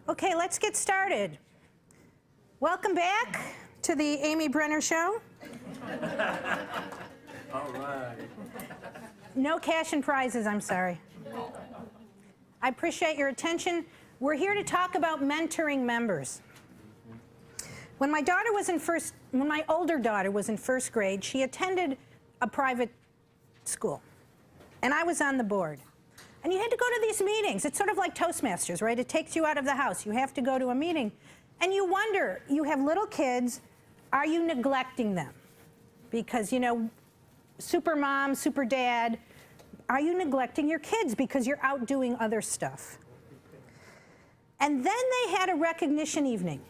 Okay, let's get started. Welcome back to the Amy Brener Show. All right. No cash and prizes, I'm sorry. I appreciate your attention. We're here to talk about mentoring members. When my older daughter was in first grade, she attended a private school, and I was on the board. And you had to go to these meetings. It's sort of like Toastmasters, right? It takes you out of the house. You have to go to a meeting. And you wonder, you have little kids, are you neglecting them? Because, you know, super mom, super dad, are you neglecting your kids because you're out doing other stuff? And then they had a recognition evening.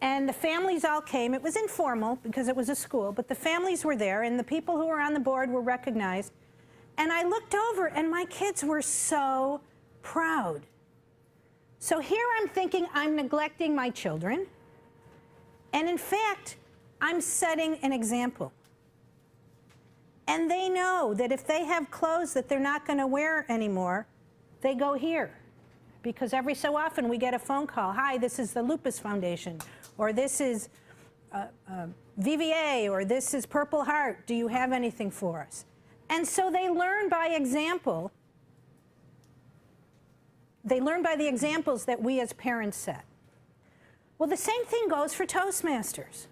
And the families all came. It was informal because it was a school, but the families were there, and the people who were on the board were recognized. And I looked over, and my kids were so proud. So here I'm thinking I'm neglecting my children. And in fact, I'm setting an example. And they know that if they have clothes that they're not going to wear anymore, they go here. Because every so often we get a phone call, hi, this is the Lupus Foundation, or this is VVA, or this is Purple Heart. Do you have anything for us? And so they learn by example. They learn by the examples that we as parents set. Well, the same thing goes for Toastmasters.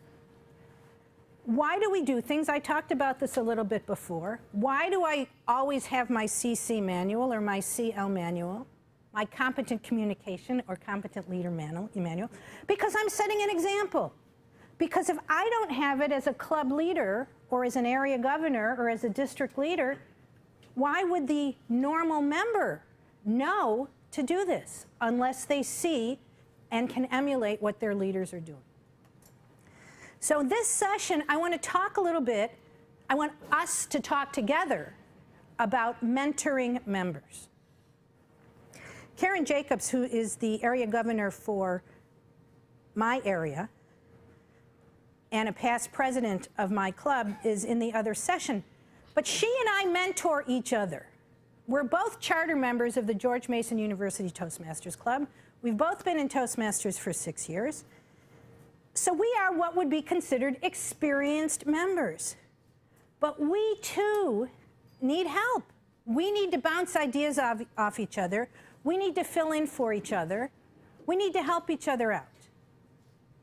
Why do we do things? I talked about this a little bit before. Why do I always have my CC manual or my CL manual, my competent communication or competent leader manual? Because I'm setting an example. Because if I don't have it as a club leader or as an area governor or as a district leader, why would the normal member know to do this unless they see and can emulate what their leaders are doing? So this session, I want to talk a little bit, I want us to talk together about mentoring members. Karen Jacobs, who is the area governor for my area and a past president of my club, is in the other session. But she and I mentor each other. We're both charter members of the George Mason University Toastmasters Club. We've both been in Toastmasters for 6 years. So we are what would be considered experienced members. But we too need help. We need to bounce ideas off each other. We need to fill in for each other. We need to help each other out.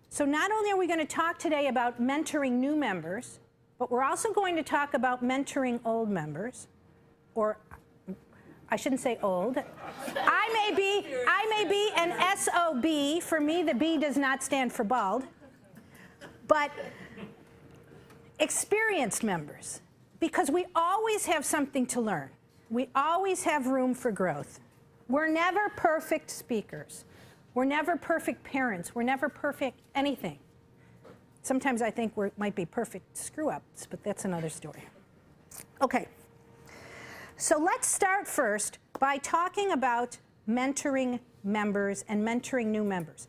So not only are we going to talk today about mentoring new members, but we're also going to talk about mentoring old members, or I shouldn't say old. I may be an SOB. For me, the B does not stand for bald. But experienced members, because we always have something to learn. We always have room for growth. We're never perfect speakers. We're never perfect parents. We're never perfect anything. Sometimes I think we might be perfect screw-ups, but that's another story. Okay. So let's start first by talking about mentoring members and mentoring new members.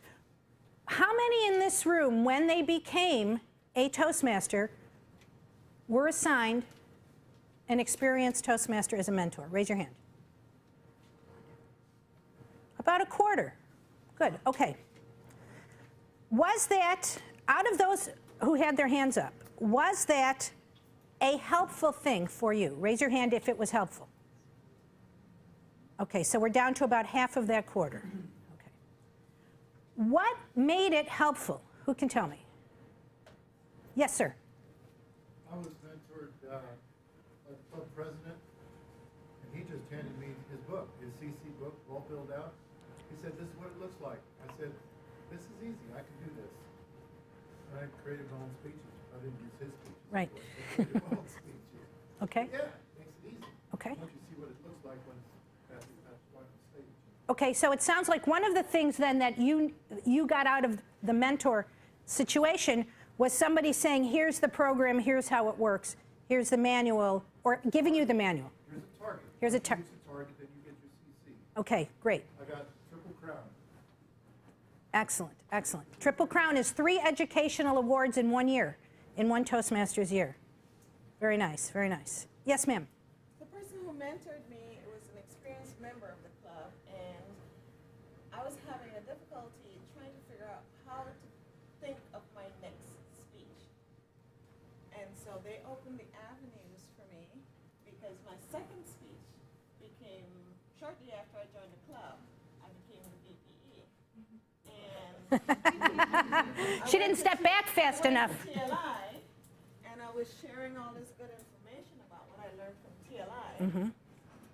How many in this room, when they became a Toastmaster, were assigned an experienced Toastmaster as a mentor? Raise your hand. About a quarter. Good, okay. Was that, out of those who had their hands up, was that a helpful thing for you? Raise your hand if it was helpful. Okay, so we're down to about half of that quarter. Okay. What made it helpful? Who can tell me? Yes, sir. I was mentored by the club president, and he just handed me his book, his CC book, all filled out. He said, this is what it looks like. I said, this is easy. I can do this. And I created my own speeches. I didn't use his speeches. Right. I created my own speeches. Okay. Yeah, makes it easy. Okay. Once you see what it looks like when that's on stage. Okay, so it sounds like one of the things then that you got out of the mentor situation was somebody saying, here's the program, here's how it works, here's the manual, or giving you the manual. Here's a target. Here's a use a target, then you get your CC. Okay, great. I got Triple Crown. Excellent, excellent. Triple Crown is 3 educational awards in 1 year, in one Toastmasters year. Very nice, very nice. Yes, ma'am. The person who mentored me was an experienced member of the club, and I was having a difficulty trying to figure out how to think of my next speech. And so they opened the avenues for me because my second speech became, shortly after I joined the club, I became the VPE. And She didn't step back fast enough. TLI, and I was sharing all this good information about what I learned from TLI.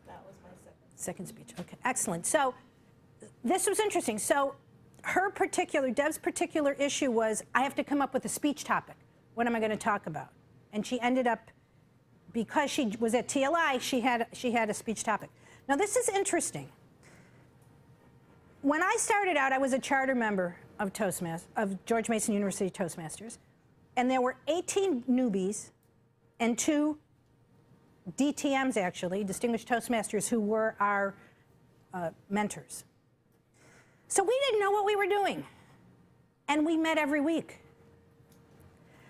That was my second speech. Okay, excellent. So this was interesting. So Deb's particular issue was, I have to come up with a speech topic. What am I going to talk about? And she ended up, because she was at TLI, she had a speech topic. Now this is interesting. When I started out, I was a charter member of of George Mason University Toastmasters, and there were 18 newbies and 2 DTMs, actually, Distinguished Toastmasters, who were our mentors. So we didn't know what we were doing, and we met every week.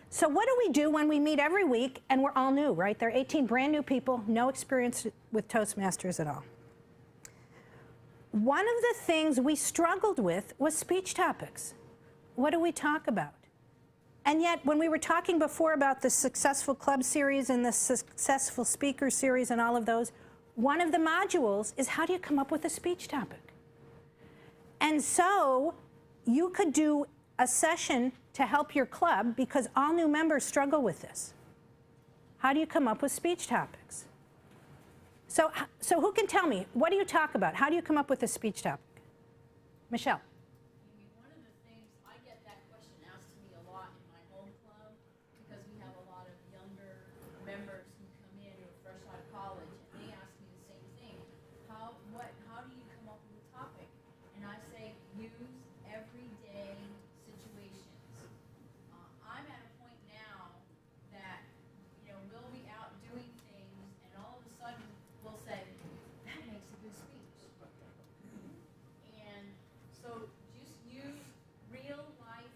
So what do we do when we meet every week and we're all new, right? There are 18 brand new people, no experience with Toastmasters at all. One of the things we struggled with was speech topics. What do we talk about? And yet, when we were talking before about the successful club series and the successful speaker series and all of those, one of the modules is how do you come up with a speech topic? And so you could do a session to help your club because all new members struggle with this. How do you come up with speech topics? So who can tell me, what do you talk about? How do you come up with a speech topic? Michelle. One of the things, I get that question asked to me a lot in my home club because we have a lot of younger members who come in who are fresh out of college, and they ask me the same thing. How do you come up with a topic? And I say, use everyday situations. I'm at a point now that, we'll be out doing things, and all of a sudden we'll say, that makes a good speech. And so just use real life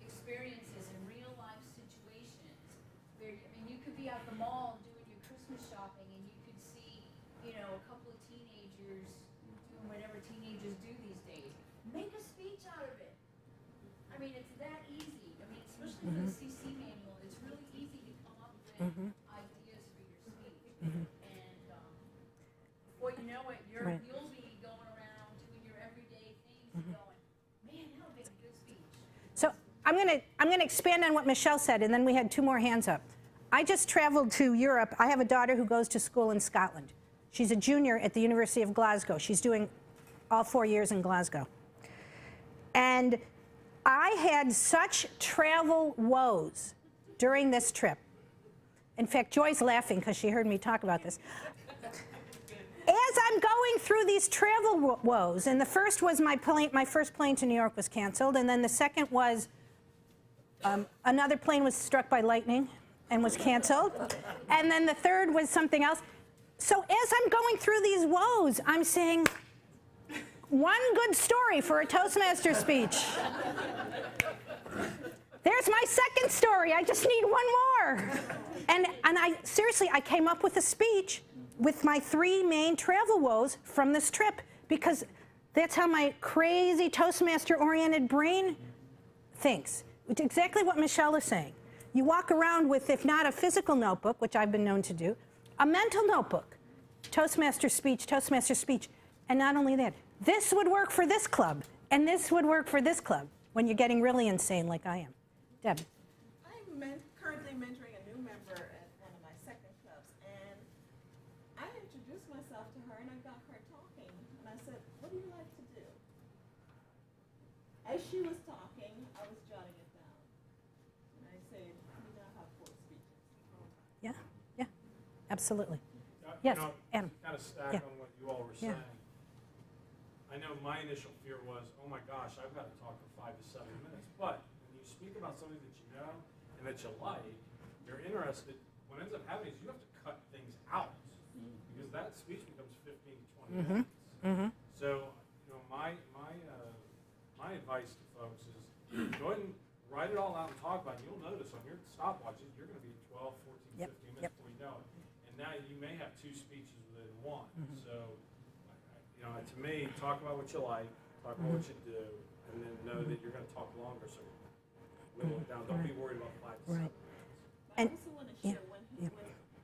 experiences and real life situations where, you could be at the mall doing your Christmas shopping and you could see, a couple of teenagers doing whatever teenagers do these days. Make a speech out of it. It's that easy. Especially for the CC manual, it's really easy to come up with ideas for your speech. And before you know it, you'll be going around doing your everyday things and going, man, that'll make a good speech. So I'm gonna expand on what Michelle said, and then we had 2 more hands up. I just traveled to Europe. I have a daughter who goes to school in Scotland. She's a junior at the University of Glasgow. She's doing all 4 years in Glasgow. And I had such travel woes during this trip. In fact, Joy's laughing because she heard me talk about this. As I'm going through these travel woes, and the first was my first plane to New York was canceled, and then the second was another plane was struck by lightning and was canceled, and then the third was something else. So as I'm going through these woes, I'm saying, one good story for a Toastmaster speech. There's my second story. I just need one more. And I seriously, I came up with a speech with my 3 main travel woes from this trip because that's how my crazy Toastmaster-oriented brain thinks. It's exactly what Michelle is saying. You walk around with, if not a physical notebook, which I've been known to do, a mental notebook. Toastmaster speech, and not only that, this would work for this club, and this would work for this club when you're getting really insane like I am. Deb. I'm currently mentoring a new member at one of my second clubs, and I introduced myself to her, and I got her talking, and I said, what do you like to do? As she was talking, I was jotting it down, and I said, you now have 4 speeches. Yeah, absolutely. Yes, Adam. Kind of stack on what you all were saying. I know my initial fear was, oh my gosh, I've got to talk for 5 to 7 minutes. But when you speak about something that you know and that you like, you're interested. What ends up happening is you have to cut things out because that speech becomes 15 to 20 minutes. So, my advice to folks is go ahead and write it all out and talk about it. You'll notice on your stopwatches, you're going to be 12, 14, 15 minutes before you know it. And now you may have 2 speeches within one. So, to me, talk about what you like, talk about what you do, and then know that you're going to talk longer, so whittle it down. Don't be worried about 5 to 7 minutes. I also want to share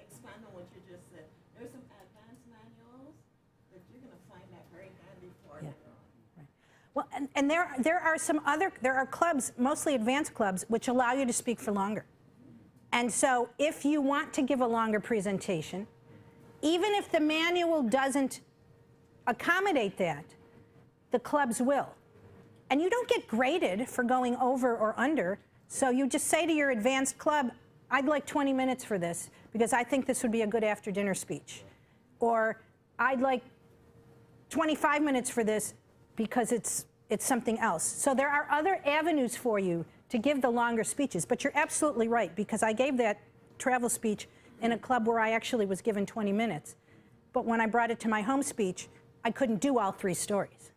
expand on what you just said. There's some advanced manuals that you're going to find that very handy for later on. Well, and there are clubs, mostly advanced clubs, which allow you to speak for longer. And so if you want to give a longer presentation, even if the manual doesn't accommodate that, the clubs will. And you don't get graded for going over or under, so you just say to your advanced club, I'd like 20 minutes for this because I think this would be a good after-dinner speech. Or I'd like 25 minutes for this because it's something else. So there are other avenues for you to give the longer speeches, but you're absolutely right, because I gave that travel speech in a club where I actually was given 20 minutes. But when I brought it to my home speech, I couldn't do all 3 stories.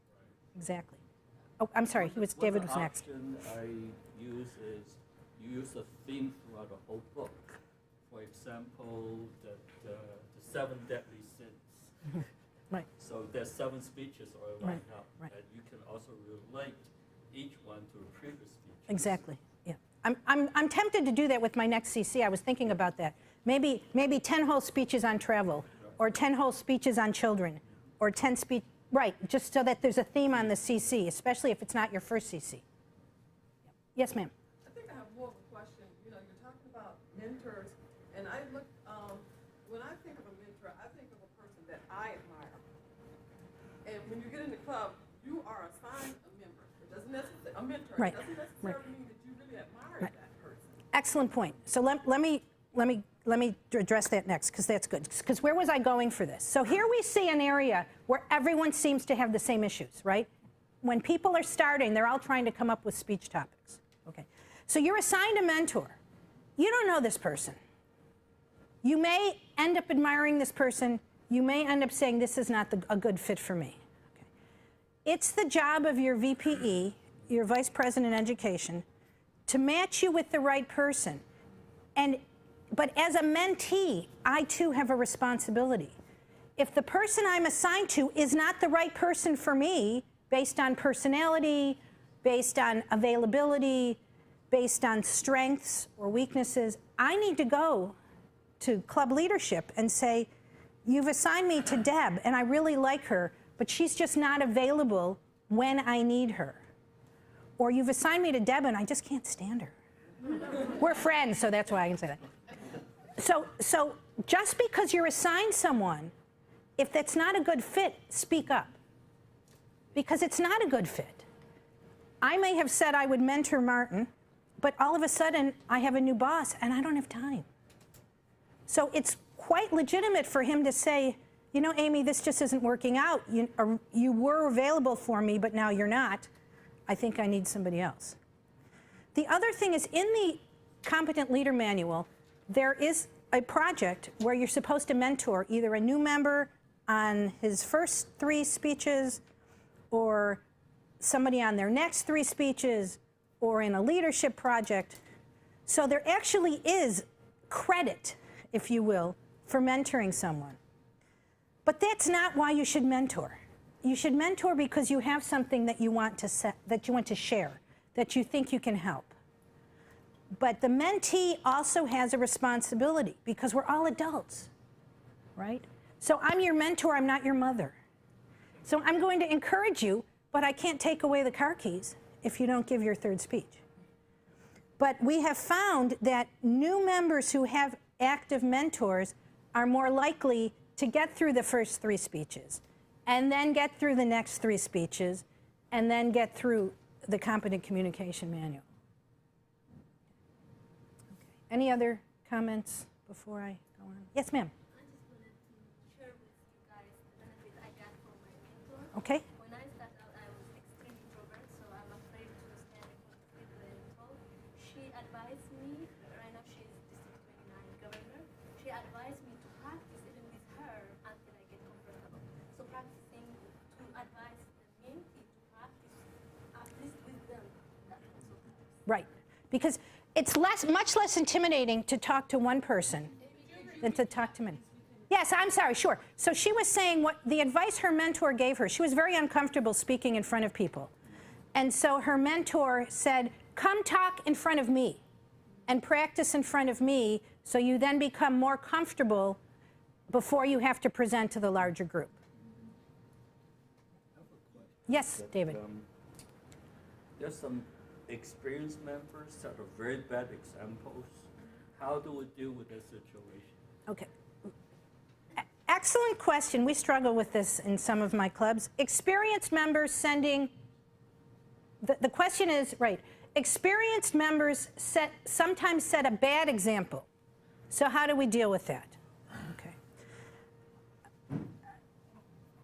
Exactly. Oh, I'm sorry, David was next. One option I use is you use a theme throughout the whole book. For example, the 7 deadly sins. Right. So there's 7 speeches all lined up, right. and you can also relate each one to the previous speech. Exactly. Yeah. I'm tempted to do that with my next CC. I was thinking about that. Maybe 10 whole speeches on travel, or 10 whole speeches on children, or 10 speech. Right. Just so that there's a theme on the CC, especially if it's not your first CC. Yes, ma'am. I think I have more of a question. You know, you're talking about mentors, and I look. When I think of a mentor, I think of a person that I admire. And when you get in the club, you are assigned a member. It doesn't necessarily a mentor. Right. It doesn't necessarily mean that you really admire that person. Excellent point. So let me address that next, because that's good. Because where was I going for this? So here we see an area where everyone seems to have the same issues, right? When people are starting, they're all trying to come up with speech topics. Okay. So you're assigned a mentor. You don't know this person. You may end up admiring this person. You may end up saying, this is not a good fit for me. Okay. It's the job of your VPE, your Vice President of Education, to match you with the right person. But as a mentee, I too have a responsibility. If the person I'm assigned to is not the right person for me, based on personality, based on availability, based on strengths or weaknesses, I need to go to club leadership and say, you've assigned me to Deb, and I really like her, but she's just not available when I need her. Or you've assigned me to Deb, and I just can't stand her. We're friends, so that's why I can say that. So just because you're assigned someone, if that's not a good fit, speak up. Because it's not a good fit. I may have said I would mentor Martin, but all of a sudden I have a new boss and I don't have time. So it's quite legitimate for him to say, you know, Amy, this just isn't working out. You were available for me, but now you're not. I think I need somebody else. The other thing is, in the Competent Leader Manual, there is a project where you're supposed to mentor either a new member on his first 3 speeches, or somebody on their next 3 speeches, or in a leadership project. So there actually is credit, if you will, for mentoring someone. But that's not why you should mentor. You should mentor because you have something that you want to share, that you think you can help. But the mentee also has a responsibility, because we're all adults, right? So I'm your mentor, I'm not your mother. So I'm going to encourage you, but I can't take away the car keys if you don't give your 3rd speech. But we have found that new members who have active mentors are more likely to get through the first 3 speeches, and then get through the next 3 speeches, and then get through the Competent Communication Manual. Any other comments before I go on? Yes, ma'am. I just wanted to share with you guys the benefit I got from my mentor. Okay. When I started out, I was extremely introvert, so I'm afraid to stand in front of people and talk. She advised me, right now she is District 29 Governor, she advised me to practice even with her until I get comfortable. So practicing to advise the mentee to practice at least with them, that also helps. Right. Because it's much less intimidating to talk to one person than to talk to many. Yes, I'm sorry, sure. So she was saying what the advice her mentor gave her. She was very uncomfortable speaking in front of people. And so her mentor said, come talk in front of me and practice in front of me so you then become more comfortable before you have to present to the larger group. Yes, David. There's some experienced members that are very bad examples. How do we deal with that situation? Okay. Excellent question. We struggle with this in some of my clubs. Experienced members sending, the question is, right, experienced members sometimes set a bad example. So how do we deal with that? Okay.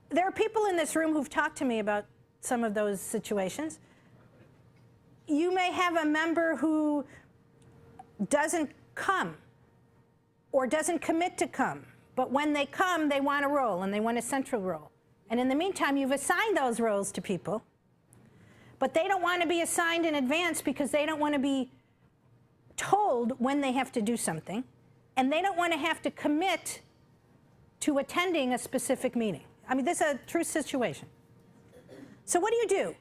There are people in this room who've talked to me about some of those situations. You may have a member who doesn't come or doesn't commit to come. But when they come, they want a role, and they want a central role. And in the meantime, you've assigned those roles to people. But they don't want to be assigned in advance because they don't want to be told when they have to do something. And they don't want to have to commit to attending a specific meeting. I mean, this is a true situation. So what do?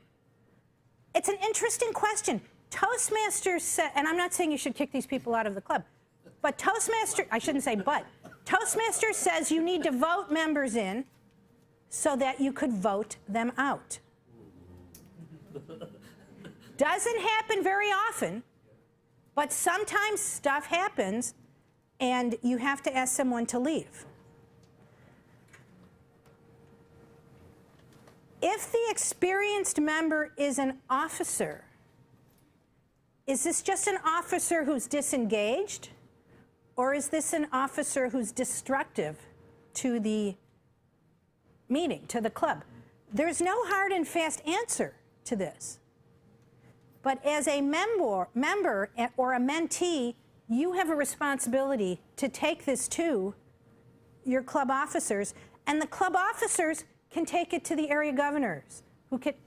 It's an interesting question. Toastmasters said, and I'm not saying you should kick these people out of the club, but Toastmasters, I shouldn't say but, Toastmasters says you need to vote members in so that you could vote them out. Doesn't happen very often, but sometimes stuff happens and you have to ask someone to leave. If the experienced member is an officer, is this just an officer who's disengaged? Or is this an officer who's destructive to the meeting, to the club? There's no hard and fast answer to this. But as a member or a mentee, you have a responsibility to take this to your club officers, and the club officers can take it to the area governors.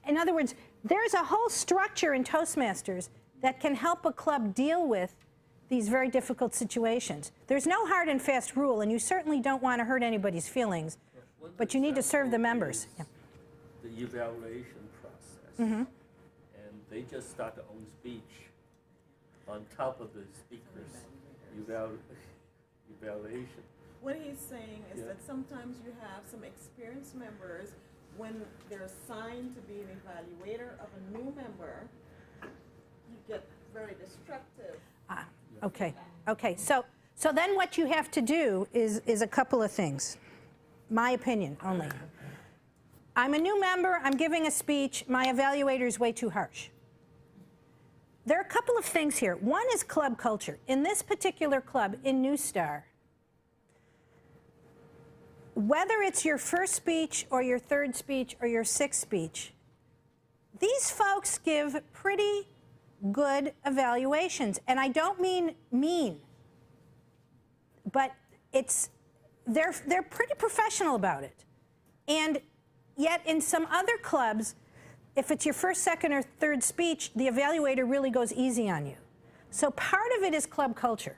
In other words, there's a whole structure in Toastmasters that can help a club deal with these very difficult situations. There's no hard and fast rule, and you certainly don't want to hurt anybody's feelings, but you need to serve the members. Yeah. The evaluation process, and they just start their own speech on top of the speaker's evaluation. What he's saying is that sometimes you have some experienced members, when they're assigned to be an evaluator of a new member, you get very destructive. Okay. So then what you have to do is a couple of things. My opinion only. I'm a new member, I'm giving a speech, my evaluator is way too harsh. There are a couple of things here. One is club culture. In this particular club, in New Star, whether it's your first speech or your third speech or your sixth speech, these folks give pretty good evaluations. And I don't mean mean, but they're pretty professional about it. And yet in some other clubs, if it's your first, second, or third speech, the evaluator really goes easy on you. So part of it is club culture.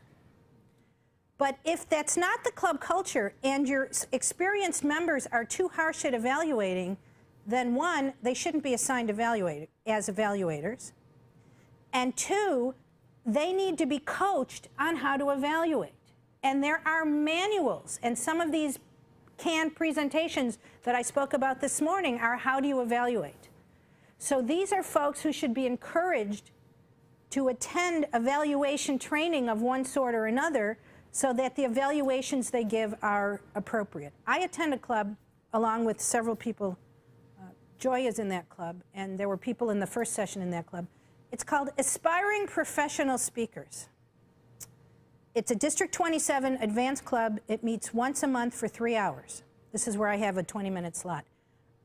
But if that's not the club culture and your experienced members are too harsh at evaluating, then one, they shouldn't be assigned as evaluators. And two, they need to be coached on how to evaluate. And there are manuals, and some of these canned presentations that I spoke about this morning are how do you evaluate. So these are folks who should be encouraged to attend evaluation training of one sort or another so that the evaluations they give are appropriate. I attend a club along with several people. Joy is in that club, and there were people in the first session in that club. It's called Aspiring Professional Speakers. It's a District 27 advanced club. It meets once a month for 3 hours. This is where I have a 20-minute slot.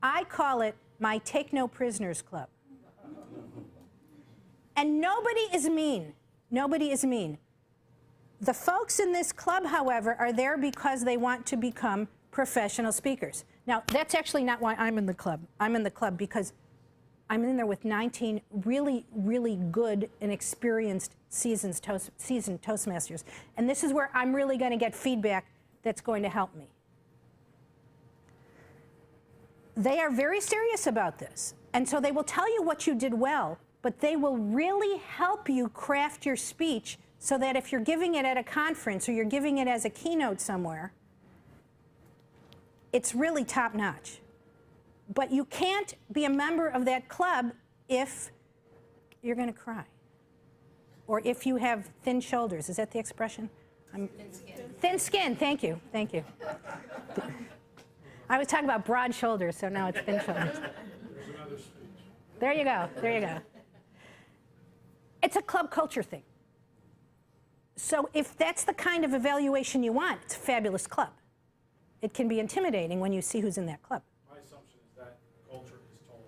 I call it my Take No Prisoners Club. And nobody is mean. Nobody is mean. The folks in this club, however, are there because they want to become professional speakers. Now, that's actually not why I'm in the club. I'm in the club because I'm in there with 19 really, really good and experienced seasoned Toastmasters. And this is where I'm really going to get feedback that's going to help me. They are very serious about this. And so they will tell you what you did well, but they will really help you craft your speech so that if you're giving it at a conference or you're giving it as a keynote somewhere, it's really top notch. But you can't be a member of that club if you're going to cry. Or if you have thin shoulders. Is that the expression? Thin skin. Thin skin, thank you, thank you. I was talking about broad shoulders, so now it's thin shoulders. There's another speech. There you go, there you go. It's a club culture thing. So if that's the kind of evaluation you want, it's a fabulous club. It can be intimidating when you see who's in that club. My assumption is that culture is told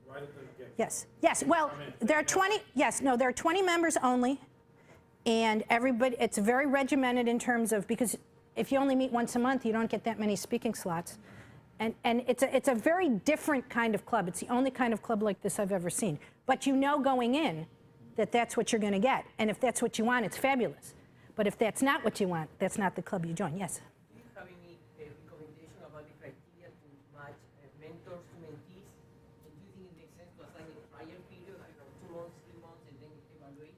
right at the beginning. Yes, yes, well, there are 20, yes, no, there are 20 members only, and everybody, it's very regimented in terms of, because if you only meet once a month, you don't get that many speaking slots. And it's a very different kind of club. It's the only kind of club like this I've ever seen. But you know going in that that's what you're going to get. And if that's what you want, it's fabulous. But if that's not what you want, that's not the club you join. Yes? Do you have any recommendation about the criteria to match mentors to mentees? And do you think it makes sense to assign a prior period, like 2 months, 3 months, and then evaluate?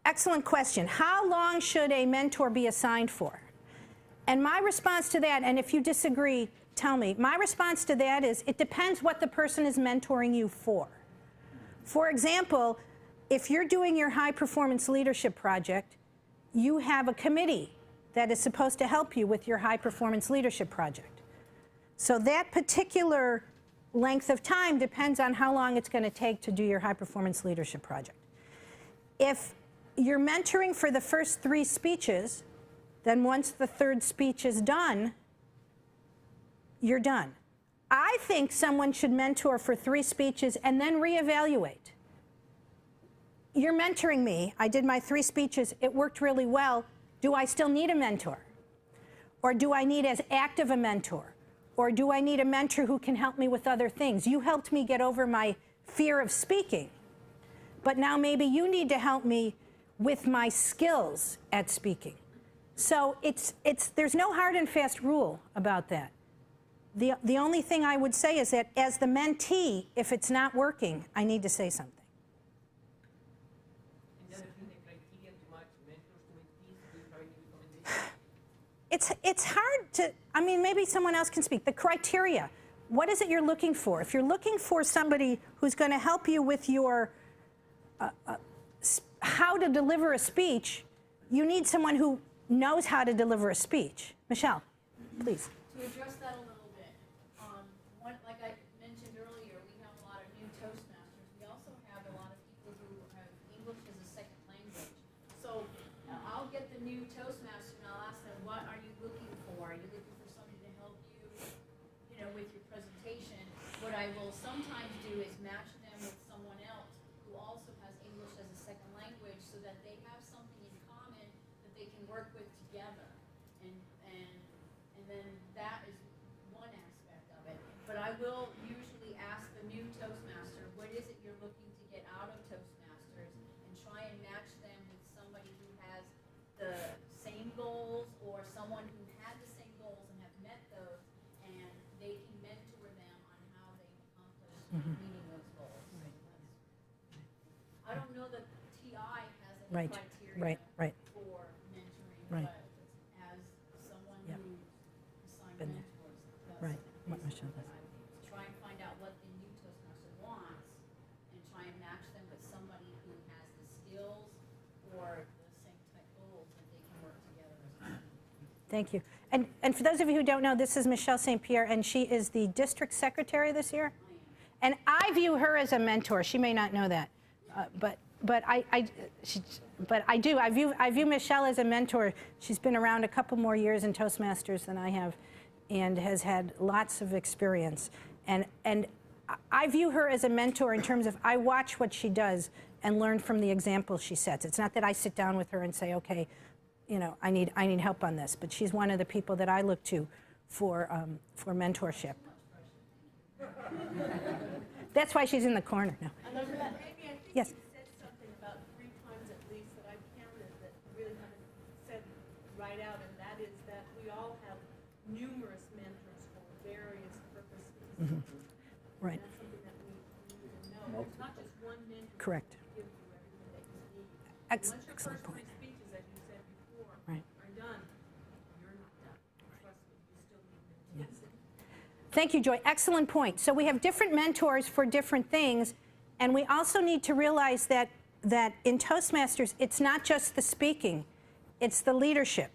Excellent question. How long should a mentor be assigned for? And my response to that, and if you disagree, tell me. My response to that is it depends what the person is mentoring you for. For example, if you're doing your high performance leadership project, you have a committee that is supposed to help you with your high performance leadership project. So that particular length of time depends on how long it's going to take to do your high performance leadership project. If you're mentoring for the first 3 speeches, then once the 3rd speech is done, you're done. I think someone should mentor for 3 speeches and then reevaluate. You're mentoring me. I did my 3 speeches. It worked really well. Do I still need a mentor? Or do I need as active a mentor? Or do I need a mentor who can help me with other things? You helped me get over my fear of speaking, but now maybe you need to help me with my skills at speaking. So there's no hard and fast rule about that. The only thing I would say is that as the mentee, if it's not working, I need to say something. And the other thing, the criteria to match mentors to mentees, do you have any recommendations? It's hard to, I mean, maybe someone else can speak. The criteria, what is it you're looking for? If you're looking for somebody who's going to help you with your how to deliver a speech, you need someone who knows how to deliver a speech. Michelle, please. To address that a little bit, like I mentioned earlier, we have a lot of new Toastmasters. We also have a lot of people who have English as a second language. So I'll get the new Toastmaster and I'll ask them, what are you looking for? Are you looking for somebody to help you, with your presentation? What I will sometimes do is match them with someone else who also has English as a second language so that they have something in common that they can work with together. And then that is one aspect of it. But I will usually ask the new Toastmaster, what is it you're looking to get out of Toastmasters, and try and match them with somebody who has the same goals or someone who had the same goals and have met those, and they can mentor them on how they accomplish meeting those goals. I don't know that TI has any criteria for mentoring, but as someone who's assigned mentors, that's What Michelle does. try and find out what the new Toastmaster wants and try and match them with somebody who has the skills or the same type goals that they can work together as a team. Thank you. And for those of you who don't know, this is Michelle St. Pierre, and she is the district secretary this year. And I view her as a mentor. She may not know that, but I do. I view Michelle as a mentor. She's been around a couple more years in Toastmasters than I have, and has had lots of experience. And I view her as a mentor in terms of I watch what she does and learn from the examples she sets. It's not that I sit down with her and say, okay, I need help on this. But she's one of the people that I look to for mentorship. That's why she's in the corner now. Maybe I think Yes. you said something about 3 times at least that I've counted that really haven't said right out, and that is that we all have numerous mentors for various it's not just one mentor. Correct. To give you everything that you need. Ex- Once your excellent first point. three speeches, as you said before, Right. are done, you're not done. Trust me, you still need mentors. Thank you, Joy. Excellent point. So we have different mentors for different things, and we also need to realize that in Toastmasters, it's not just the speaking, it's the leadership.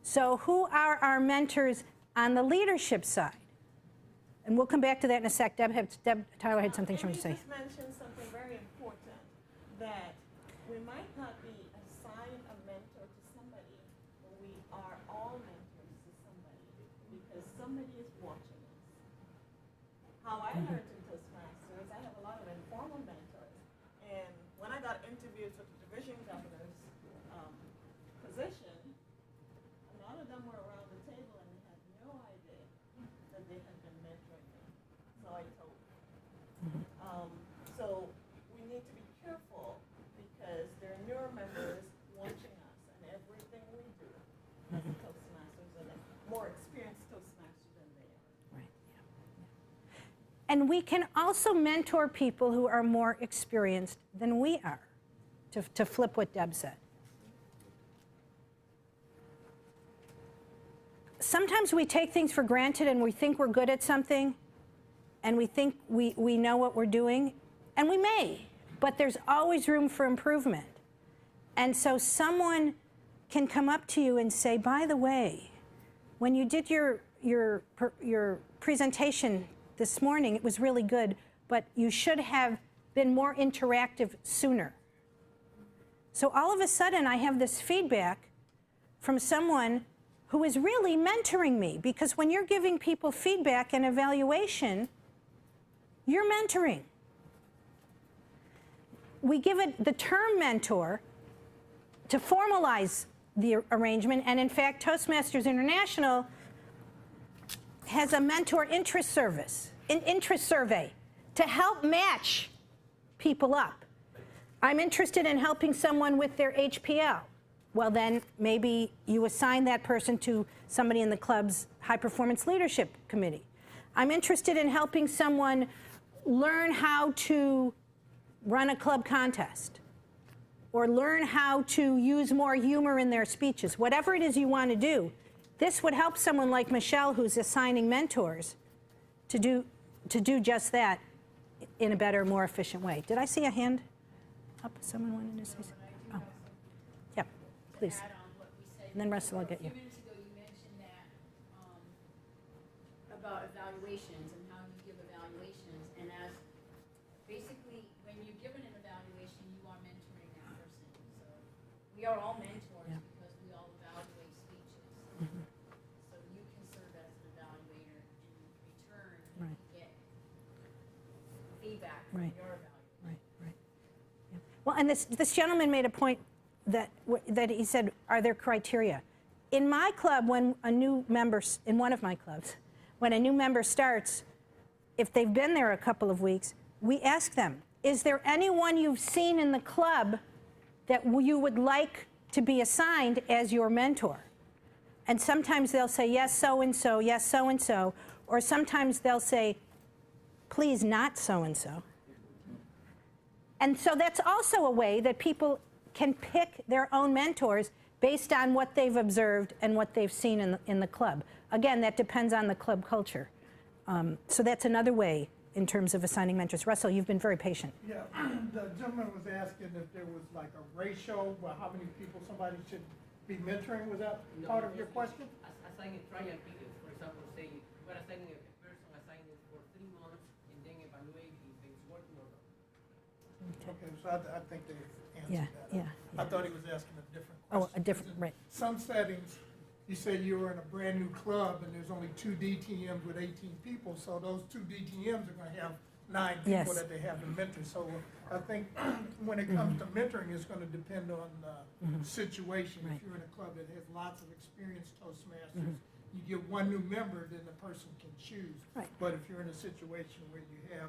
So who are our mentors on the leadership side? And we'll come back to that in a sec. Tyler had something she wanted to say. You just mentioned something very important, that we might not be assigned a mentor to somebody, but we are all mentors to somebody because somebody is watching us. How I learned in Toastmasters, I have a lot of informal mentors. And when I got interviewed for the division governor's position, a lot of them were around the table and they had no idea that they had been mentoring me. So I told them. So we need to be careful because there are newer members watching us and everything we do as Toastmasters and more experienced Toastmasters than they are. Right. Yeah. And we can also mentor people who are more experienced than we are, to flip what Deb said. Sometimes we take things for granted and we think we're good at something and we think we know what we're doing, and we may, but there's always room for improvement. And so someone can come up to you and say, by the way, when you did your presentation this morning, it was really good, but you should have been more interactive sooner. So all of a sudden, I have this feedback from someone who is really mentoring me, because when you're giving people feedback and evaluation, you're mentoring. We give it the term mentor to formalize the arrangement, and in fact, Toastmasters International has a mentor interest survey to help match people up. I'm interested in helping someone with their HPL. Well, then maybe you assign that person to somebody in the club's high performance leadership committee. I'm interested in helping someone learn how to run a club contest or learn how to use more humor in their speeches. Whatever it is you want to do, this would help someone like Michelle, who's assigning mentors, to do just that in a better, more efficient way. Did I see a hand up? Someone wanted to say something? Oh. Yeah, please. Add on what we said. And then Russell, I'll get you. A few minutes ago, you mentioned that about evaluations and how you give evaluations. And as basically, when you give an evaluation, you are mentoring that person. So we are all mentors because we all evaluate speeches. So you can serve as an evaluator, and in return, you get feedback from your evaluation. Right. Yeah. Well, and this gentleman made a point that he said, are there criteria? In my club, when a new member, in one of my clubs, when a new member starts, if they've been there a couple of weeks, we ask them, is there anyone you've seen in the club that you would like to be assigned as your mentor? And sometimes they'll say, yes, so-and-so, yes, so-and-so, or sometimes they'll say, please, not so-and-so. And so that's also a way that people can pick their own mentors based on what they've observed and what they've seen in the club. Again, that depends on the club culture. So that's another way in terms of assigning mentors. Russell, you've been very patient. Yeah, the gentleman was asking if there was like a ratio, well, how many people somebody should be mentoring. Was that part of your question? Assigning trial periods. For example, say we're assigning a person, assigning it for 3 months, and then evaluate if it's working or not. Okay, so I think they answered that. Yeah. I thought he was asking a different question. Oh, a different, right. Some settings, you said you were in a brand new club and there's only 2 DTMs with 18 people, so those 2 DTMs are going to have 9 people Yes. that they have to mentor. So I think when it comes to mentoring, it's going to depend on the situation. Right. If you're in a club that has lots of experienced Toastmasters, you get 1 new member, then the person can choose. Right. But if you're in a situation where you have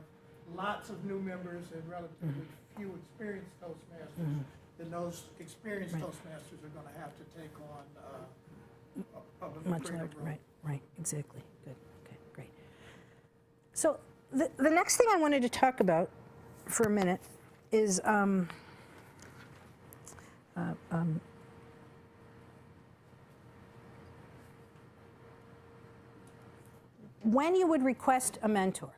lots of new members and relatively few experienced Toastmasters, then those experienced Right. Toastmasters are going to have to take on a Much greater larger, role. right, exactly. Good, okay, great. So the next thing I wanted to talk about for a minute is when you would request a mentor.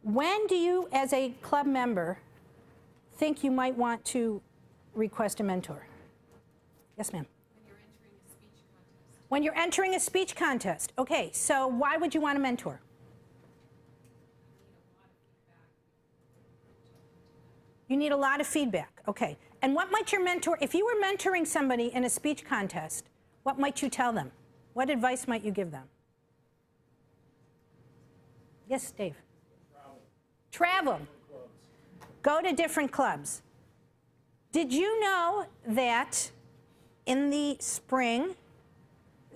When do you, as a club member, think you might want to request a mentor? Yes, ma'am. When you're entering a speech contest. Okay, so why would you want a mentor? You need a lot of feedback. Okay. And what might your mentor, if you were mentoring somebody in a speech contest, what might you tell them? What advice might you give them? Yes, Dave? Travel. Go to different clubs. Did you know that in the spring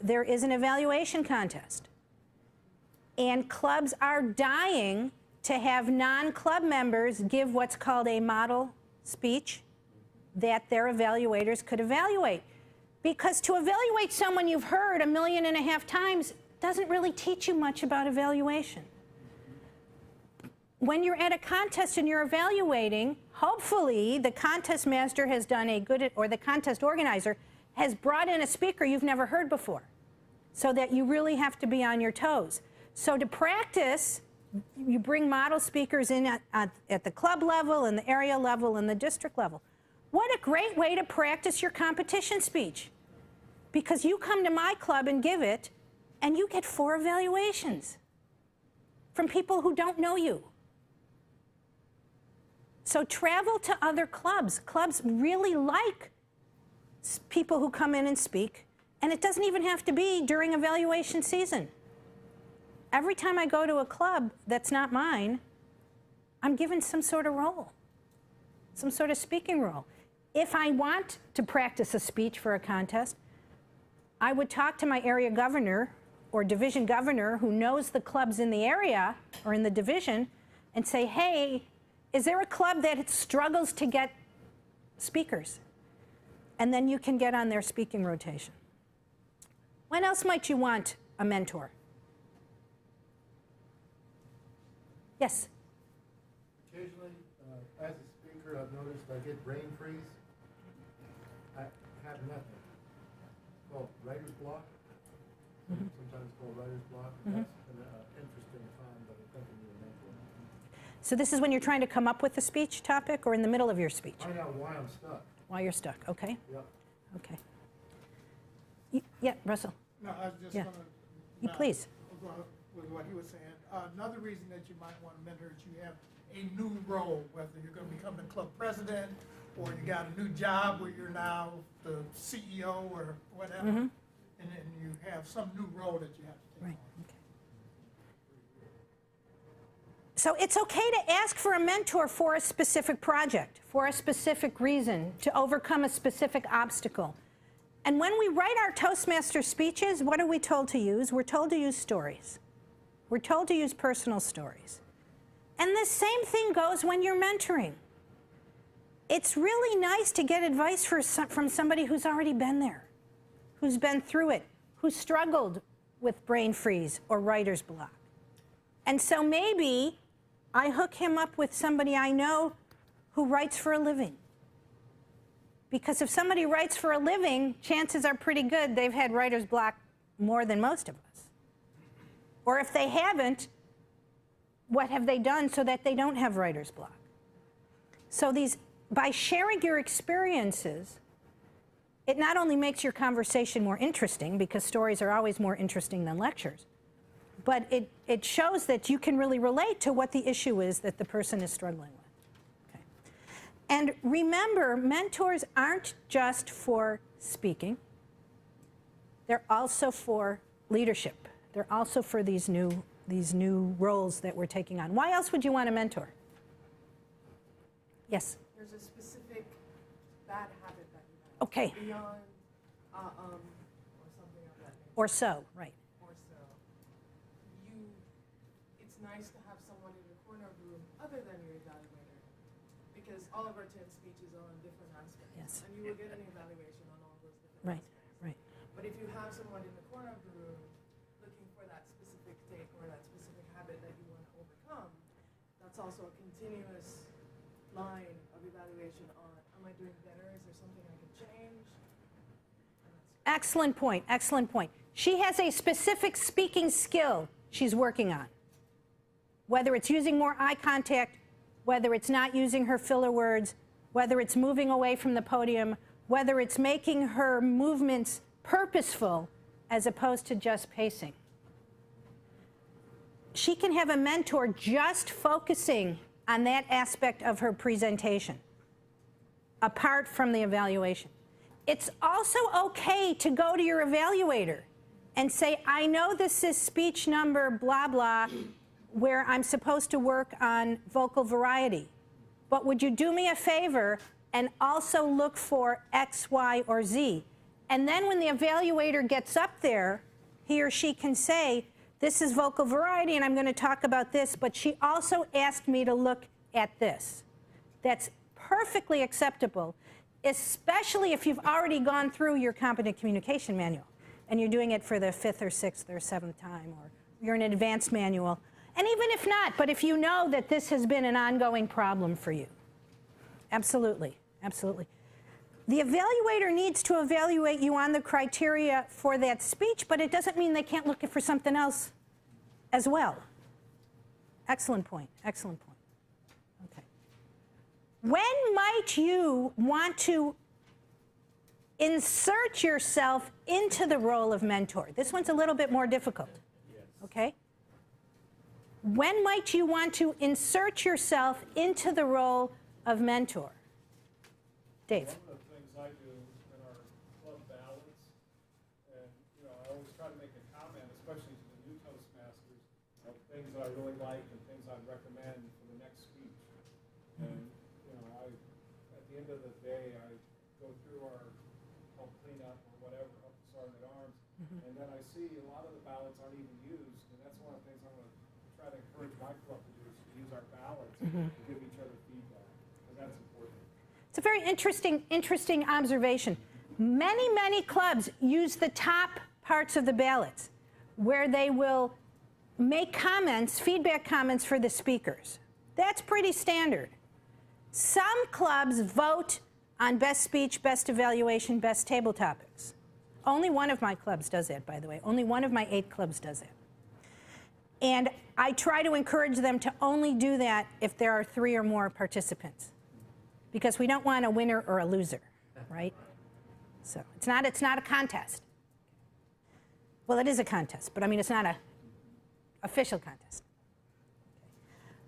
there is an evaluation contest? And clubs are dying to have non-club members give what's called a model speech that their evaluators could evaluate. Because to evaluate someone you've heard 1.5 million times doesn't really teach you much about evaluation. When you're at a contest and you're evaluating, hopefully the contest master has done a good, or the contest organizer has brought in a speaker you've never heard before, so that you really have to be on your toes. So to practice, you bring model speakers in at the club level, and the area level, and the district level. What a great way to practice your competition speech. Because you come to my club and give it, and you get 4 evaluations from people who don't know you. So travel to other clubs. Clubs really like people who come in and speak, and it doesn't even have to be during evaluation season. Every time I go to a club that's not mine, I'm given some sort of role, some sort of speaking role. If I want to practice a speech for a contest, I would talk to my area governor or division governor who knows the clubs in the area or in the division and say, hey, is there a club that struggles to get speakers? And then you can get on their speaking rotation. When else might you want a mentor? Yes? Occasionally, as a speaker, I've noticed I get brain freeze. I have nothing. It's called writer's block. Sometimes it's called writer's block. That's an interesting time, but I think I need a mentor. So this is when you're trying to come up with a speech topic, or in the middle of your speech? Find out why I'm stuck. While you're stuck, okay? Yep. Okay. Yeah, Russell. No, I was just Yeah. gonna. Please. Go with what he was saying. Another reason that you might want to mentor is you have a new role, whether you're going to become the club president or you got a new job where you're now the CEO or whatever, and then you have some new role that you have to take on. Okay. So it's okay to ask for a mentor for a specific project, for a specific reason, to overcome a specific obstacle. And when we write our Toastmaster speeches, what are we told to use? We're told to use stories. We're told to use personal stories. And the same thing goes when you're mentoring. It's really nice to get advice from somebody who's already been there, who's been through it, who struggled with brain freeze or writer's block. And so maybe I hook him up with somebody I know who writes for a living. Because if somebody writes for a living, chances are pretty good they've had writer's block more than most of us. Or if they haven't, what have they done so that they don't have writer's block? So by sharing your experiences, it not only makes your conversation more interesting, because stories are always more interesting than lectures, but it shows that you can really relate to what the issue is that the person is struggling with. Okay. And remember, mentors aren't just for speaking. They're also for leadership. They're also for these new roles that we're taking on. Why else would you want a mentor? Yes? There's a specific bad habit that you have. Okay. Beyond, or something of that nature. Or so, right. Or so. It's nice to have someone in your corner room other than your evaluator, because all of our 10 speeches are on different aspects. Yes. And you will get an evaluation on all those different aspects. Right. But if you have someone in the corner of the room looking for that specific take or that specific habit that you want to overcome, that's also a continuous line of evaluation on, am I doing better? Is there something I can change? Excellent point, excellent point. She has a specific speaking skill she's working on. Whether it's using more eye contact, whether it's not using her filler words, whether it's moving away from the podium, whether it's making her movements purposeful as opposed to just pacing. She can have a mentor just focusing on that aspect of her presentation, apart from the evaluation. It's also okay to go to your evaluator and say, I know this is speech number blah, blah, where I'm supposed to work on vocal variety, but would you do me a favor and also look for X, Y, or Z? And then when the evaluator gets up there, he or she can say, this is vocal variety, and I'm going to talk about this, but she also asked me to look at this. That's perfectly acceptable, especially if you've already gone through your competent communication manual, and you're doing it for the 5th or 6th or 7th time, or you're in an advanced manual. And even if not, but if you know that this has been an ongoing problem for you. Absolutely, absolutely. The evaluator needs to evaluate you on the criteria for that speech, but it doesn't mean they can't look for something else as well. Excellent point, excellent point. Okay. When might you want to insert yourself into the role of mentor? This one's a little bit more difficult, okay? When might you want to insert yourself into the role of mentor? Dave. One of the things I do in our club ballads, and I always try to make a comment, especially to the new Toastmasters, of things that I really like and things I'd recommend for the next speech. And at the end of the day, I go through our whole cleanup or whatever, up the Sergeant at Arms, and then I see a lot of the ballots aren't even used, and that's one of the things I'm going to try to encourage my club to do, is to use our ballots and give each other feedback, because that's important. It's a very interesting observation. Many clubs use the top parts of the ballots where they will make comments, feedback comments for the speakers. That's pretty standard. Some clubs vote on best speech, best evaluation, best table topics. Only one of my clubs does that, by the way. Only one of my 8 clubs does that. And I try to encourage them to only do that if there are 3 or more participants, because we don't want a winner or a loser, right? So it's not a contest. Well, it is a contest, but I mean, it's not an official contest.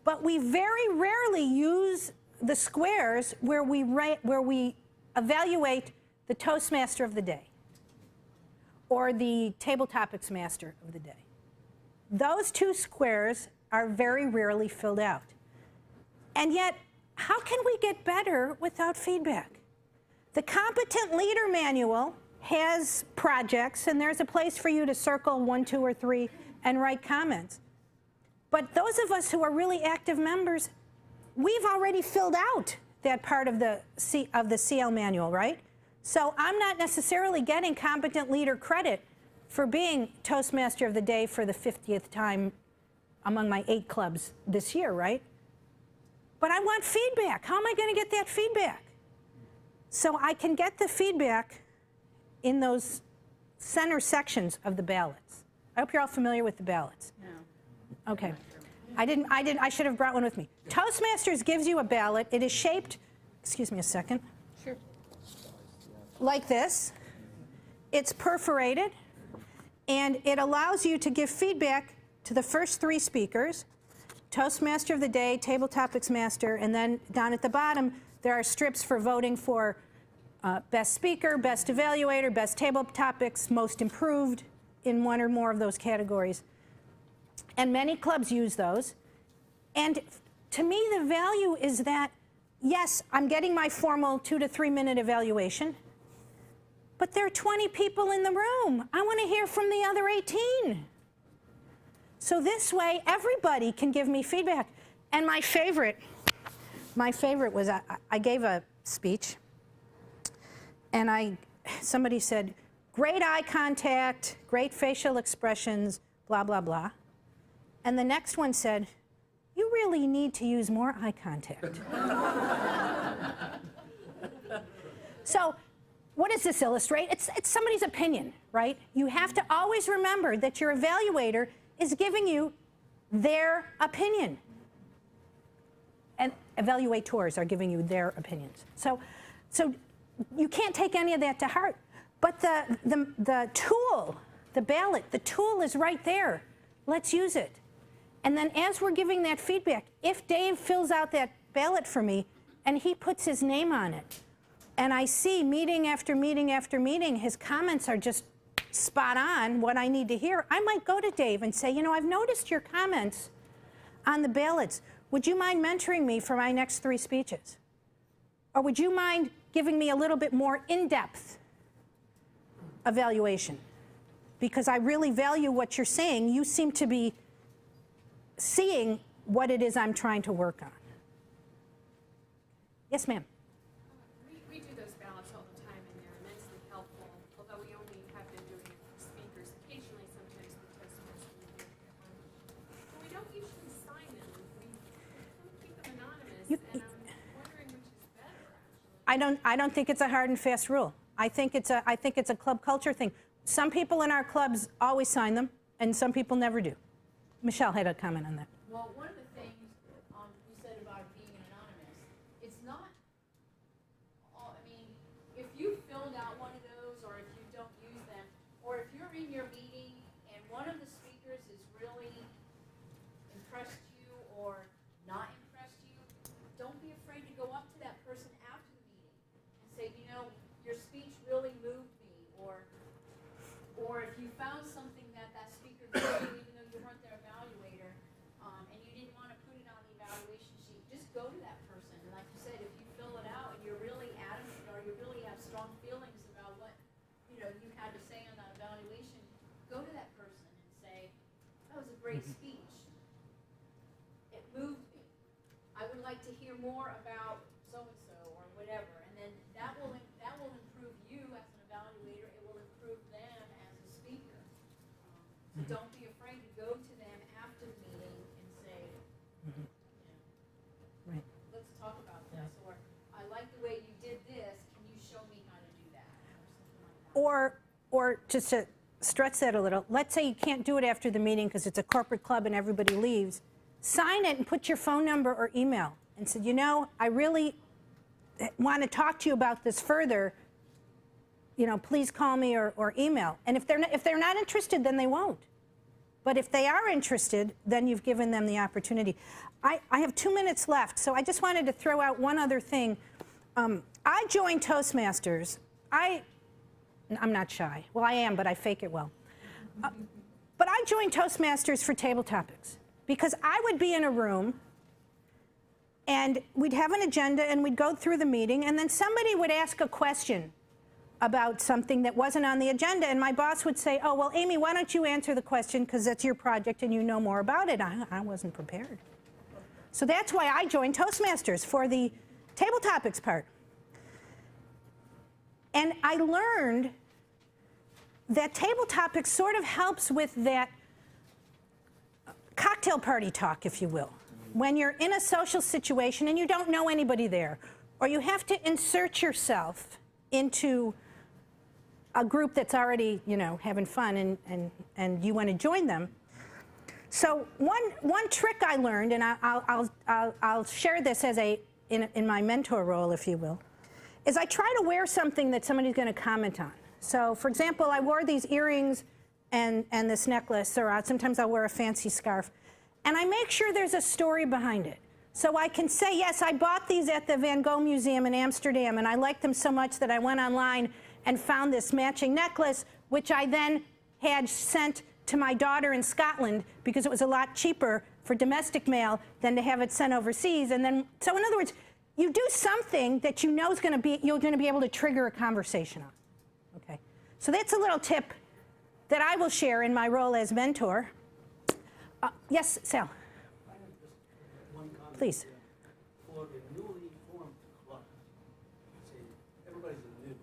But we very rarely use the squares where we evaluate the Toastmaster of the day or the table topics master of the day. Those 2 squares are very rarely filled out. And yet, how can we get better without feedback? The Competent Leader Manual has projects, and there's a place for you to circle 1, 2, or 3 and write comments. But those of us who are really active members, we've already filled out that part of the CL manual, right? So I'm not necessarily getting Competent Leader credit for being Toastmaster of the Day for the 50th time among my 8 clubs this year, right? But I want feedback. How am I going to get that feedback? So I can get the feedback in those center sections of the ballots. I hope you're all familiar with the ballots. No. Okay. I should have brought one with me. Toastmasters gives you a ballot. It is shaped, excuse me a second. Sure. Like this. It's perforated, and it allows you to give feedback to the first 3 speakers, Toastmaster of the Day, Table Topics Master, and then down at the bottom, there are strips for voting for Best Speaker, Best Evaluator, Best Table Topics, Most Improved in one or more of those categories. And many clubs use those. And to me, the value is that, yes, I'm getting my formal 2 to 3 minute evaluation, but there are 20 people in the room. I want to hear from the other 18. So this way, everybody can give me feedback. And my favorite was I gave a speech, and somebody said, great eye contact, great facial expressions, blah, blah, blah. And the next one said, you really need to use more eye contact. So what does this illustrate? It's somebody's opinion, right? You have to always remember that your evaluator is giving you their opinion. And evaluators are giving you their opinions. So you can't take any of that to heart. But the tool, the ballot, the tool is right there. Let's use it. And then as we're giving that feedback, if Dave fills out that ballot for me and he puts his name on it, and I see meeting after meeting after meeting, his comments are just spot on what I need to hear, I might go to Dave and say, you know, I've noticed your comments on the ballots. Would you mind mentoring me for my next 3 speeches? Or would you mind giving me a little bit more in-depth evaluation? Because I really value what you're saying. You seem to be seeing what it is I'm trying to work on. Yes, ma'am. We do those ballots all the time, and they're immensely helpful, although we only have been doing it for speakers occasionally, sometimes the Toastmasters we do it at home. But we don't usually sign them. We keep them anonymous, and I'm wondering which is better, actually. I don't think it's a hard and fast rule. I think it's a club culture thing. Some people in our clubs always sign them, and some people never do. Michelle had a comment on that. Well, one of the things you said about being anonymous, it's not, I mean, if you filled out one of those, or if you don't use them, or if you're in your meeting and one of the speakers has really impressed you or not impressed you, don't be afraid to go up to that person after the meeting and say, you know, your speech really moved me, or if you found something that speaker did, even though you weren't their evaluator, and you didn't want to put it on the evaluation sheet, just go to that person. And like you said, if you fill it out and you're really adamant, or you really have strong feelings about what you had to say on that evaluation, go to that person and say, that was a great speech. It moved me. I would like to hear more about so-and-so or whatever. And then that will improve you as an evaluator. It will improve them as a speaker. So don't be afraid to go to them after the meeting and say, Right. let's talk about this, or I like the way you did this, can you show me how to do that, or something like that. Or just to stretch that a little, let's say you can't do it after the meeting because it's a corporate club and everybody leaves. Sign it and put your phone number or email and say, you know, I really want to talk to you about this further. You know, please call me or email. And if they're not interested, then they won't. But if they are interested, then you've given them the opportunity. I have 2 minutes left, so I just wanted to throw out one other thing. I joined Toastmasters. I'm not shy. Well, I am, but I fake it well. But I joined Toastmasters for table topics because I would be in a room and we'd have an agenda and we'd go through the meeting, and then somebody would ask a question about something that wasn't on the agenda, and my boss would say, oh, well, Amy, why don't you answer the question because that's your project and you know more about it. I wasn't prepared. So that's why I joined Toastmasters, for the table topics part. And I learned that table topics sort of helps with that cocktail party talk, if you will. When you're in a social situation and you don't know anybody there, or you have to insert yourself into a group that's already, you know, having fun and you want to join them. So one trick I learned, and I'll share this as in my mentor role, if you will, is I try to wear something that somebody's going to comment on. So, for example, I wore these earrings and this necklace, or sometimes I'll wear a fancy scarf, and I make sure there's a story behind it. So I can say, yes, I bought these at the Van Gogh Museum in Amsterdam, and I liked them so much that I went online and found this matching necklace, which I then had sent to my daughter in Scotland because it was a lot cheaper for domestic mail than to have it sent overseas. And then, so in other words, you do something that you know is going to be, you're going to be able to trigger a conversation on. Okay, so that's a little tip that I will share in my role as mentor. Yes, Sal. Please. For a newly formed club, say everybody's new,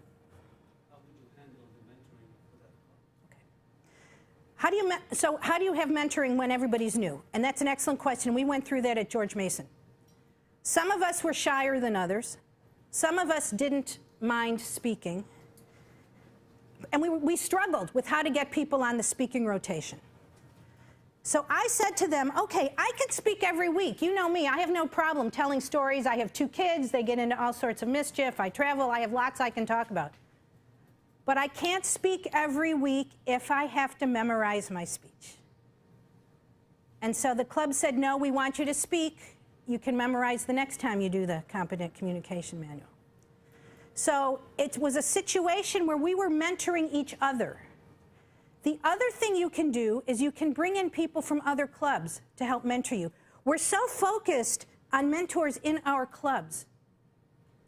how would you handle the mentoring for that club? Okay. how do you have mentoring when everybody's new? And that's an excellent question. We went through that at George Mason. Some of us were shyer than others. Some of us didn't mind speaking. And we struggled with how to get people on the speaking rotation. So I said to them, okay, I can speak every week. You know me, I have no problem telling stories. I have 2 kids. They get into all sorts of mischief. I travel. I have lots I can talk about. But I can't speak every week if I have to memorize my speech. And so the club said, no, we want you to speak. You can memorize the next time you do the competent communication manual. So it was a situation where we were mentoring each other. The other thing you can do is you can bring in people from other clubs to help mentor you. We're so focused on mentors in our clubs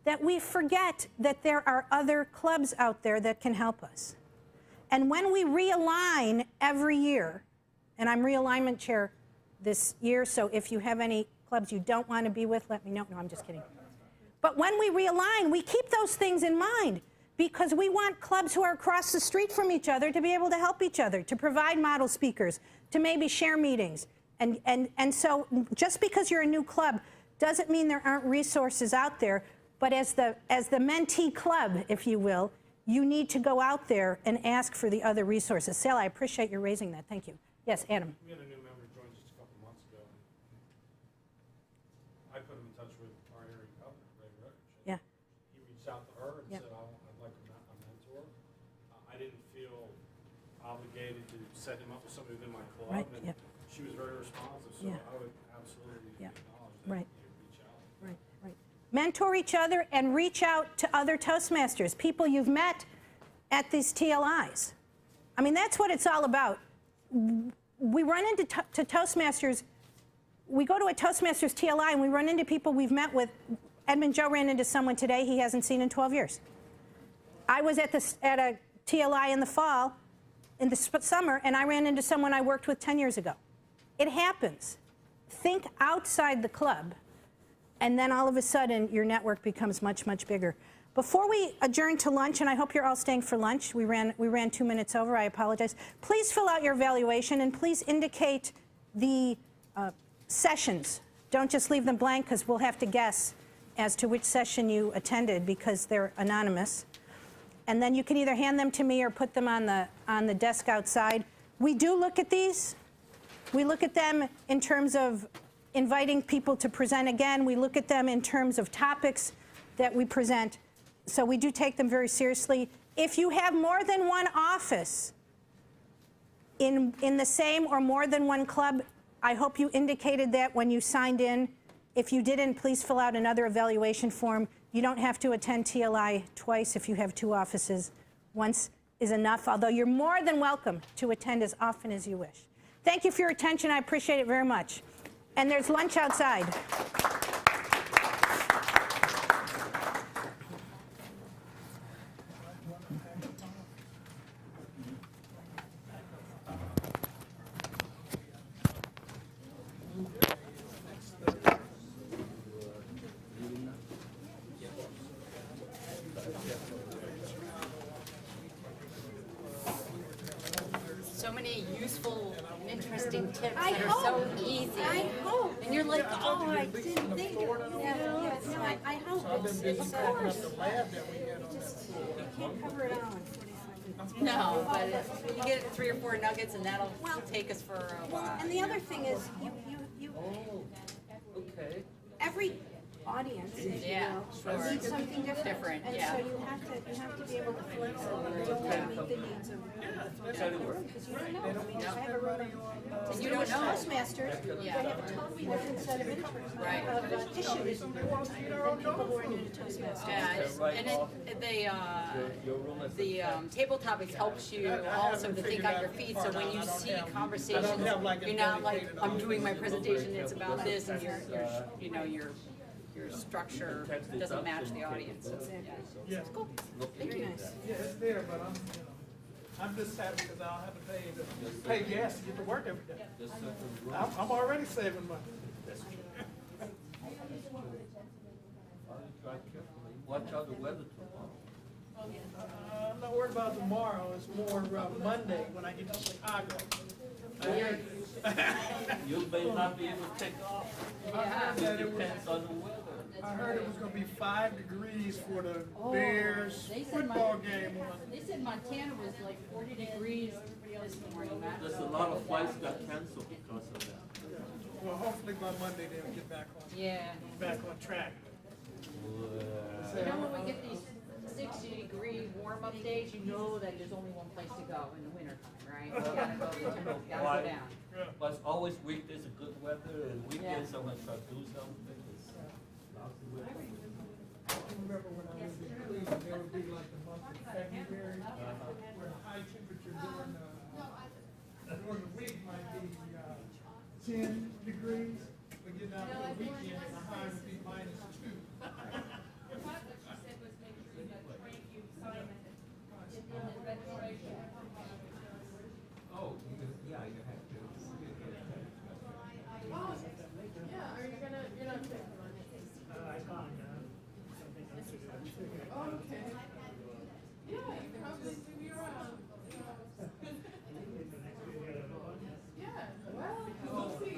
that we forget that there are other clubs out there that can help us. And when we realign every year, and I'm realignment chair this year, so if you have any clubs you don't want to be with, let me know. No, I'm just kidding. But when we realign, we keep those things in mind because we want clubs who are across the street from each other to be able to help each other, to provide model speakers, to maybe share meetings. And so just because you're a new club doesn't mean there aren't resources out there. But as the mentee club, if you will, you need to go out there and ask for the other resources. Sal, I appreciate your raising that. Thank you. Yes, Adam. We had a new member join just a couple months ago. I put him in touch with our area governor, Brener. Yeah. He reached out to her and Yeah. said, I'd like a mentor. I didn't feel obligated to set him up with somebody within my club. Right. And Yeah. she was very responsive, so Yeah. I would absolutely Yeah. acknowledge that. Right. You reach out. Right, right. Mentor each other and reach out to other Toastmasters, people you've met at these TLIs. I mean, that's what it's all about. We run into to Toastmasters. We go to a Toastmasters TLI and we run into people we've met with. Edmund Joe ran into someone today he hasn't seen in 12 years. I was at a TLI in the fall, in the summer, and I ran into someone I worked with 10 years ago. It happens. Think outside the club. And then all of a sudden, your network becomes much, much bigger. Before we adjourn to lunch, and I hope you're all staying for lunch, we ran 2 minutes over, I apologize. Please fill out your evaluation and please indicate the sessions. Don't just leave them blank because we'll have to guess as to which session you attended because they're anonymous. And then you can either hand them to me or put them on the desk outside. We do look at these. We look at them in terms of inviting people to present again. We look at them in terms of topics that we present. So we do take them very seriously. If you have more than one office in the same or more than one club, I hope you indicated that when you signed in. If you didn't, please fill out another evaluation form. You don't have to attend TLI twice if you have 2 offices. Once is enough, although you're more than welcome to attend as often as you wish. Thank you for your attention. I appreciate it very much. And there's lunch outside. So many useful, interesting tips I that are hope. so easy. I hope. And you're like, oh, I didn't think of it. I hope. I've been busy Of setting course. up the lab that we had on that floor. You can't cover it all in 45 minutes. No, but you get 3 or 4 nuggets and that'll take us for a while. And the other thing is, you Okay. every audience, if Yeah, you will, sure. needs something different. Different, And yeah. so you have to be able to flex it to meet the needs of the room, because you don't know. I mean, if I have a room And you don't know. Toastmasters, Yeah. they have a totally different set of interests, Right. of issues than people who are new to Toastmasters. Yeah, and the table topics helps you also to think on your feet. So when you see conversations, you're not like, I'm doing my presentation, it's about this, and your structure doesn't match the audience. So, yeah. Yeah. Cool. Thank you. Yeah, it's there, but I'm just happy because I don't have to pay gas to get to work every day. I'm already saving money. Watch out the weather tomorrow. I'm not worried about tomorrow, it's more Monday when I get to Chicago. You may not be able to take off. I heard It that it was, depends on the weather. I heard it was gonna be 5 degrees for the Bears They said football game on. They said Montana was like 40 degrees this morning. There's a lot of flights got canceled because of that. Well, hopefully by Monday they'll get back on track. You know when we get these 60-degree warm-up days, you know that there's only one place to go in the wintertime, right? You gotta go down. But it's always weekdays are good weather, and weekends I'm gonna try to do something. It's lousy weather. I remember when I was in Cleveland, there would be like the month of February, where the high temperature during the week might be 10 degrees, but getting out for the weekend, the high would be -2. Oh, yeah, you have to. Yeah, are you not taking money? Okay. Yeah, you can probably see me around. Yeah, well, we'll see.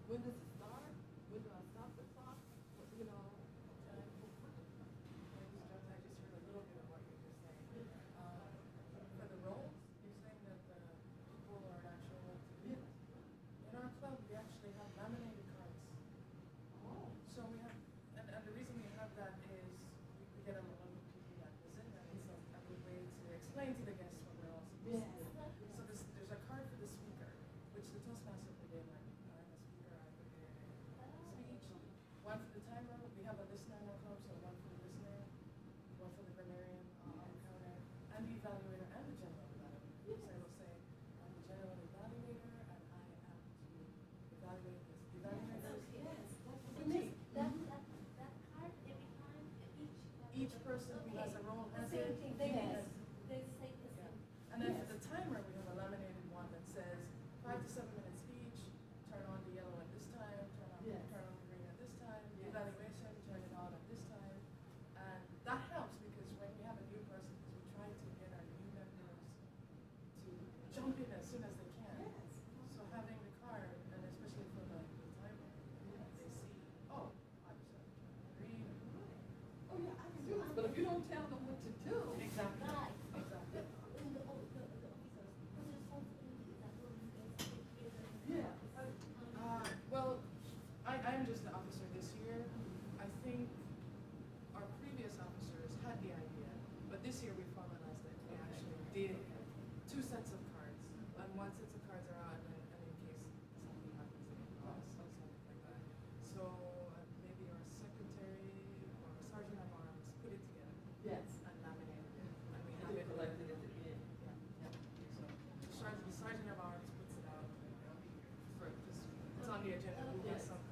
When does it start? When do I stop the clock? You know, I just heard a little bit of what you were saying. For the roles, you're saying that the people are actual. In our club, we actually have laminated cards. So we have, and the reason we have that is we get a lot of people that visit, and it's a good way to explain to the guests what we're all supposed to do. So there's a card for the speaker, which the Toastmaster put in, like, I'm a speaker, I put in speech. One for the timer, we have a listener in our club, so one for the listener, one for the grammarian, counter, and the evaluator, and the general evaluator. So I will say, I'm the general evaluator, and I am to evaluate this. Evaluators, for me. That card every time, Each person who has a role has it. They say the same. And then for the timer, we have a laminated one that says 5 to 7 minute speech, turn on the yellow at this time, turn on the green at this time, evaluation, turn it on at this time. And that helps because when we have a new person, because we try to get our new members to jump in as soon as they can. So having the card, and especially for the timer, they see, oh, I just have to turn on green. Oh yeah, I can do this, but if you don't tell them what to do. Right. Exactly. Exactly. The officers, whose responsibility is that what you guys take care of? Yeah. Well, I'm just the officer this year. I think our previous officers had the idea, but this year we formalized it. We actually did 2 sets of cards, and 1 set of cards are out, and in case something happens, they can cross or something like that. So maybe our secretary or sergeant of arms put it together. Yes. And laminated it, and we have it collected at the end. Yeah. So the sergeant of arms puts it out for just, it's on the agenda, who has something